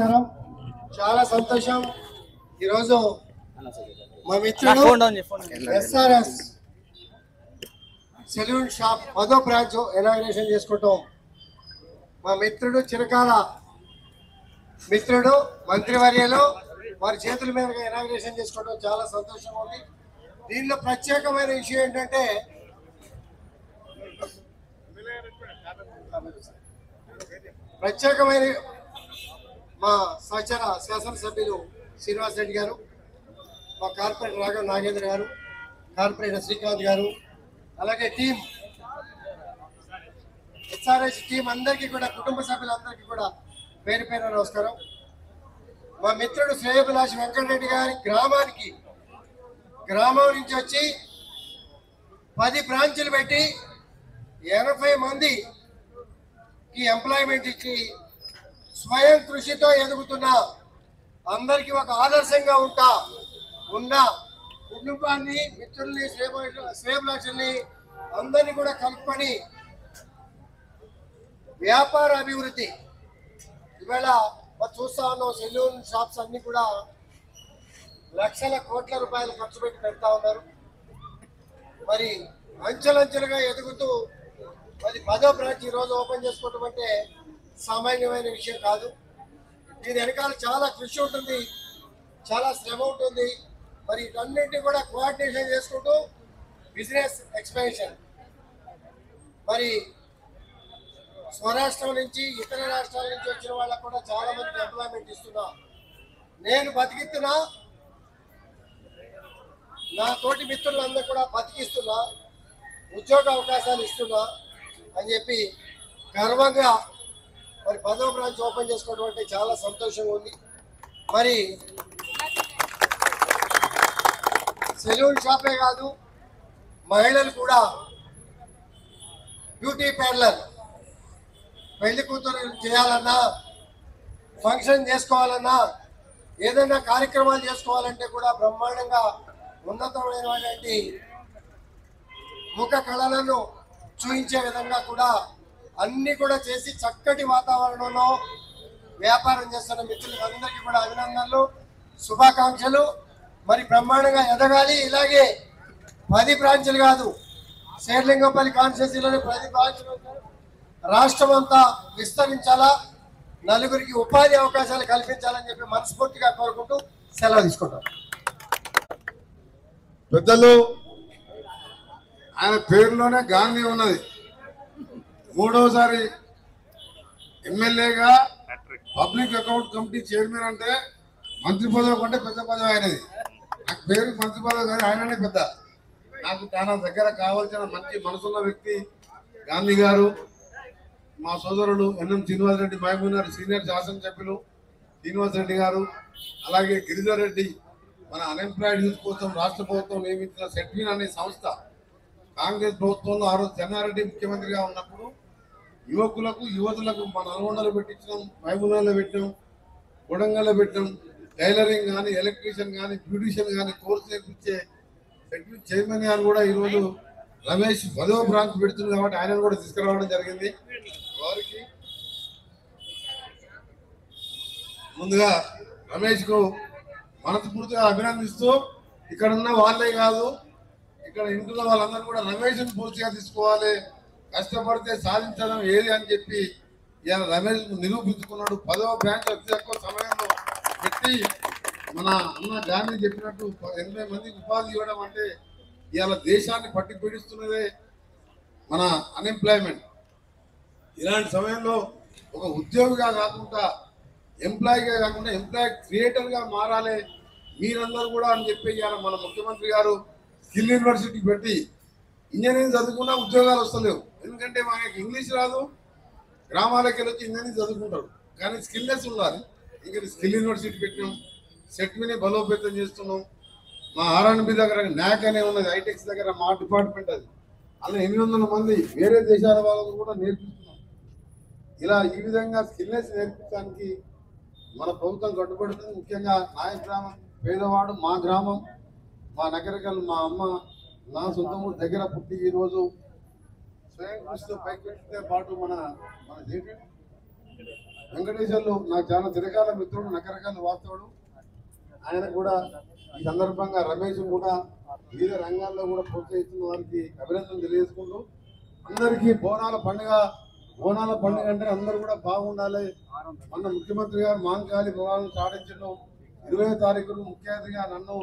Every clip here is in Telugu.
నమస్కారం. చాలా సంతోషం. ఈరోజు మా మిత్రుడు ఎస్ఆర్ఎస్ సెలూన్ షాప్ 10వ బ్రాంచ్ ఇనాగ్రేషన్ చేసుకుంటాం. మా మిత్రుడు చిరకాల మిత్రుడు మంత్రివర్యలో వారి చేతుల మీదుగా ఇనాగ్రేషన్ చేసుకోవడం చాలా సంతోషంగా ఉంది. దీనిలో ప్రత్యేకమైన విషయం ఏంటంటే మా సహచర శాసనసభ్యులు శ్రీనివాస్ రెడ్డి గారు, మా కార్పొరేటర్ రాఘవ నాగేంద్ర గారు, కార్పొరేటర్ శ్రీకాంత్ గారు, అలాగే టీం ఎస్ఆర్ఎస్ టీం అందరికీ కూడా, కుటుంబ సభ్యులందరికీ కూడా పేరు పేరు నమస్కారం. మా మిత్రుడు శ్రేయభిలాష్ వెంకటరెడ్డి గారి గ్రామం నుంచి వచ్చి 10 బ్రాంచులు పెట్టి 80 మందికి ఎంప్లాయ్మెంట్ ఇచ్చి స్వయం కృషితో ఎదుగుతున్న, అందరికీ ఒక ఆదర్శంగా ఉన్న కుటుంబాన్ని, మిత్రుల్ని, శ్రేయభిలాషుల్ని అందరినీ కూడా కలుపుకొని వ్యాపార అభివృద్ధి ఇవాళ చూస్తా ఉన్నాం. సెలూన్ షాప్స్ అన్ని కూడా లక్షల కోట్ల రూపాయలు ఖర్చు పెట్టి పెడతా ఉన్నారు. మరి అంచెలంచెలుగా ఎదుగుతూ మరి 10వ బ్రాంచ్ ఈరోజు ఓపెన్ చేసుకోవటం అంటే సామాన్యమైన విషయం కాదు. దీని వెనకాల చాలా కృషి ఉంటుంది, చాలా శ్రమ ఉంటుంది. మరి ఇటన్నింటినీ కూడా కోఆర్డినేషన్ చేసుకుంటూ బిజినెస్ ఎక్స్పాన్షన్, మరి స్వరాష్ట్రం నుంచి ఇతర రాష్ట్రాల నుంచి వచ్చిన వాళ్ళకు కూడా చాలా మందికి ఎంప్లాయ్మెంట్ ఇస్తున్నా, నేను బతికిస్తున్నా, నా తోటి మిత్రులందరూ కూడా బతికిస్తున్నా, ఉద్యోగ అవకాశాలు ఇస్తున్నా అని చెప్పి గర్వంగా మరి 10వ బ్రాంచ్ ఓపెన్ చేసుకోవడం అంటే చాలా సంతోషంగా ఉంది. మరి సెలూన్ షాపే కాదు, మహిళలు కూడా బ్యూటీ పార్లర్, పెళ్లి కూతురు చేయాలన్నా, ఫంక్షన్ చేసుకోవాలన్నా, ఏదైనా కార్యక్రమాలు చేసుకోవాలంటే కూడా బ్రహ్మాండంగా ఉన్నతమైనటువంటి ముఖ కళలను చూపించే విధంగా కూడా అన్ని కూడా చేసి చక్కటి వాతావరణంలో వ్యాపారం చేస్తున్న మిత్రులందరికీ కూడా అభినందనలు, శుభాకాంక్షలు. మరి బ్రహ్మాండంగా ఎదగాలి. ఇలాగే 10 బ్రాంచులు కాదు, శేర్లింగంపల్లి కాన్స్టిట్యూన్సీలోని 10 బ్రాంచులు రాష్ట్రం అంతా విస్తరించాలా, నలుగురికి ఉపాధి అవకాశాలు కల్పించాలని చెప్పి మనస్ఫూర్తిగా కోరుకుంటూ సెలవు తీసుకుంటాం. పెద్దలు, ఆయన పేరులోనే గాంధీ ఉన్నది. 3వసారి ఎమ్మెల్యేగా పబ్లిక్ అకౌంట్ కమిటీ చైర్మన్ అంటే మంత్రి పదవి కంటే పెద్ద పదవి ఆయనది. నాకు పేరు మంత్రి పదవి కానీ ఆయననే పెద్ద. నాకు చాలా దగ్గర కావాల్సిన మంచి మనసున్న వ్యక్తి గాంధీ గారు. మా సోదరుడు ఎన్ఎం శ్రీనివాస్ రెడ్డి, మహబూబ్నగర్ సీనియర్ శాసనసభ్యులు శ్రీనివాస్ రెడ్డి గారు, అలాగే గిరిధర్ రెడ్డి, మన అన్ఎంప్లాయిడ్ యూత్ కోసం రాష్ట్ర ప్రభుత్వం నియమించిన సెట్విన్ అనే సంస్థ, కాంగ్రెస్ ప్రభుత్వంలో ఆ రోజు చెన్నారెడ్డి ముఖ్యమంత్రిగా ఉన్నప్పుడు యువతులకు మన నల్గొండలో పెట్టించినాం, మహబూబ్నగర్లో పెట్టినాం, కొడంగల్లో పెట్టినాం. టైలరింగ్ కానీ, ఎలక్ట్రీషియన్ కానీ, బ్యూటిషియన్ కానీ కోర్సు నేర్పించే సెట్విన్ చైర్మన్ గారు కూడా ఈరోజు రమేష్ 10వ బ్రాంచ్ పెడుతుంది కాబట్టి ఆయనను కూడా తీసుకురావడం జరిగింది. వారికి ముందుగా రమేష్కు మనస్ఫూర్తిగా అభినందిస్తూ, ఇక్కడ ఉన్న వాళ్ళే కాదు, ఇక్కడ ఇంట్లో వాళ్ళందరూ కూడా రమేష్ను పూర్తిగా తీసుకోవాలి, కష్టపడితే సాధించడం ఏది అని చెప్పి ఇవాళ రమేష్ నిరూపించుకున్నాడు. 10వ బ్రాంచ్ అతి తక్కువ సమయంలో పెట్టి మన అన్న గాంధీ చెప్పినట్టు 80 మందికి ఉపాధి ఇవ్వడం అంటే ఇవాళ దేశాన్ని పట్టి పీడిస్తున్నదే మన అన్ఎంప్లాయ్మెంట్. ఇలాంటి సమయంలో ఒక ఉద్యోగిగా కాకుండా, ఎంప్లాయీగా కాకుండా ఎంప్లాయీ క్రియేటర్గా మారాలి మీరందరూ కూడా అని చెప్పి ఇవాళ మన ముఖ్యమంత్రి గారు స్కిల్ యూనివర్సిటీ పెట్టి ఇంజనీరింగ్ చదువుకున్నా ఉద్యోగాలు వస్తలేవు. ఎందుకంటే మనకి ఇంగ్లీష్ రాదు, గ్రామాలకి వచ్చి ఇంజనీరింగ్ చదువుకుంటారు, కానీ స్కిల్లెస్ ఉండాలి. ఇంకా స్కిల్ యూనివర్సిటీ పెట్టినాం, సెట్విని బలోపేతం చేస్తున్నాం. మా ఆర్ఎండ్బి దగ్గర న్యాక్ అనే ఉన్నది, హైటెక్స్ దగ్గర మా డిపార్ట్మెంట్ అది. అలా 800 మంది వేరే దేశాల వాళ్ళకు కూడా నేర్పిస్తున్నాం. ఇలా ఈ విధంగా స్కిల్నెస్ నేర్పించడానికి మన ప్రభుత్వం కట్టుబడుతుంది. ముఖ్యంగా నాయ గ్రామం పేదవాడు, మా గ్రామం, మా నగరికల్, మా అమ్మ నా సొంత ఊరు దగ్గర పుట్టి ఈరోజు స్వయం కృషితో పైకి పాటు మన వెంకటేశ్వర్లు నాకు చాలా చిరకాల మిత్రుడు, రకరకాల వాస్తవుడు. ఆయన కూడా ఈ సందర్భంగా రమేష్ కూడా వివిధ రంగాల్లో కూడా ప్రోత్సహిస్తున్న వారికి అభినందనలు తెలియజేసుకుంటూ అందరికీ బోనాల పండుగ అంటే అందరూ కూడా బాగుండాలి. మన ముఖ్యమంత్రి గారు మాంకాళి బోనాలను సాధించడం 20వ తారీఖును ముఖ్య అతిథిగా నన్ను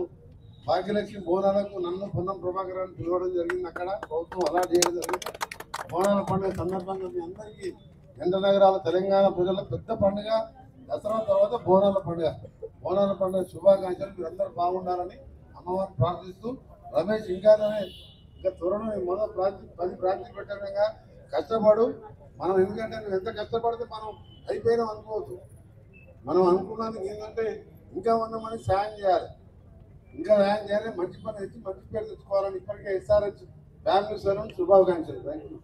భాగ్యలక్ష్మి బోనాలకు నన్ను పొన్నం ప్రభాకర్ అని పిలవడం జరిగింది. అక్కడ ప్రభుత్వం అలాట్ చేయడం జరిగింది. బోనాల పండుగ సందర్భంగా మీ అందరికీ ఎండ నగరాల తెలంగాణ ప్రజల పెద్ద పండుగ దసరా తర్వాత బోనాల పండుగ శుభాకాంక్షలు. మీరందరూ బాగుండాలని అమ్మవారిని ప్రార్థిస్తూ రమేష్ ఇంకా త్వరలో మొదటి 10 బ్రాంచ్లు పెట్టాక కష్టపడు మనం. ఎందుకంటే నువ్వు ఎంత కష్టపడితే మనం అయిపోయినాం అనుకోవచ్చు. మనం అనుకున్నందుకు ఏంటంటే ఇంకా 100 మంది సాయం చేయాలి, మంచి పని తెచ్చి మంచి పేరు తెచ్చుకోవాలని ఇప్పటికే SRH ఫ్యామిలీ శుభాకాంక్షలు. Thank you.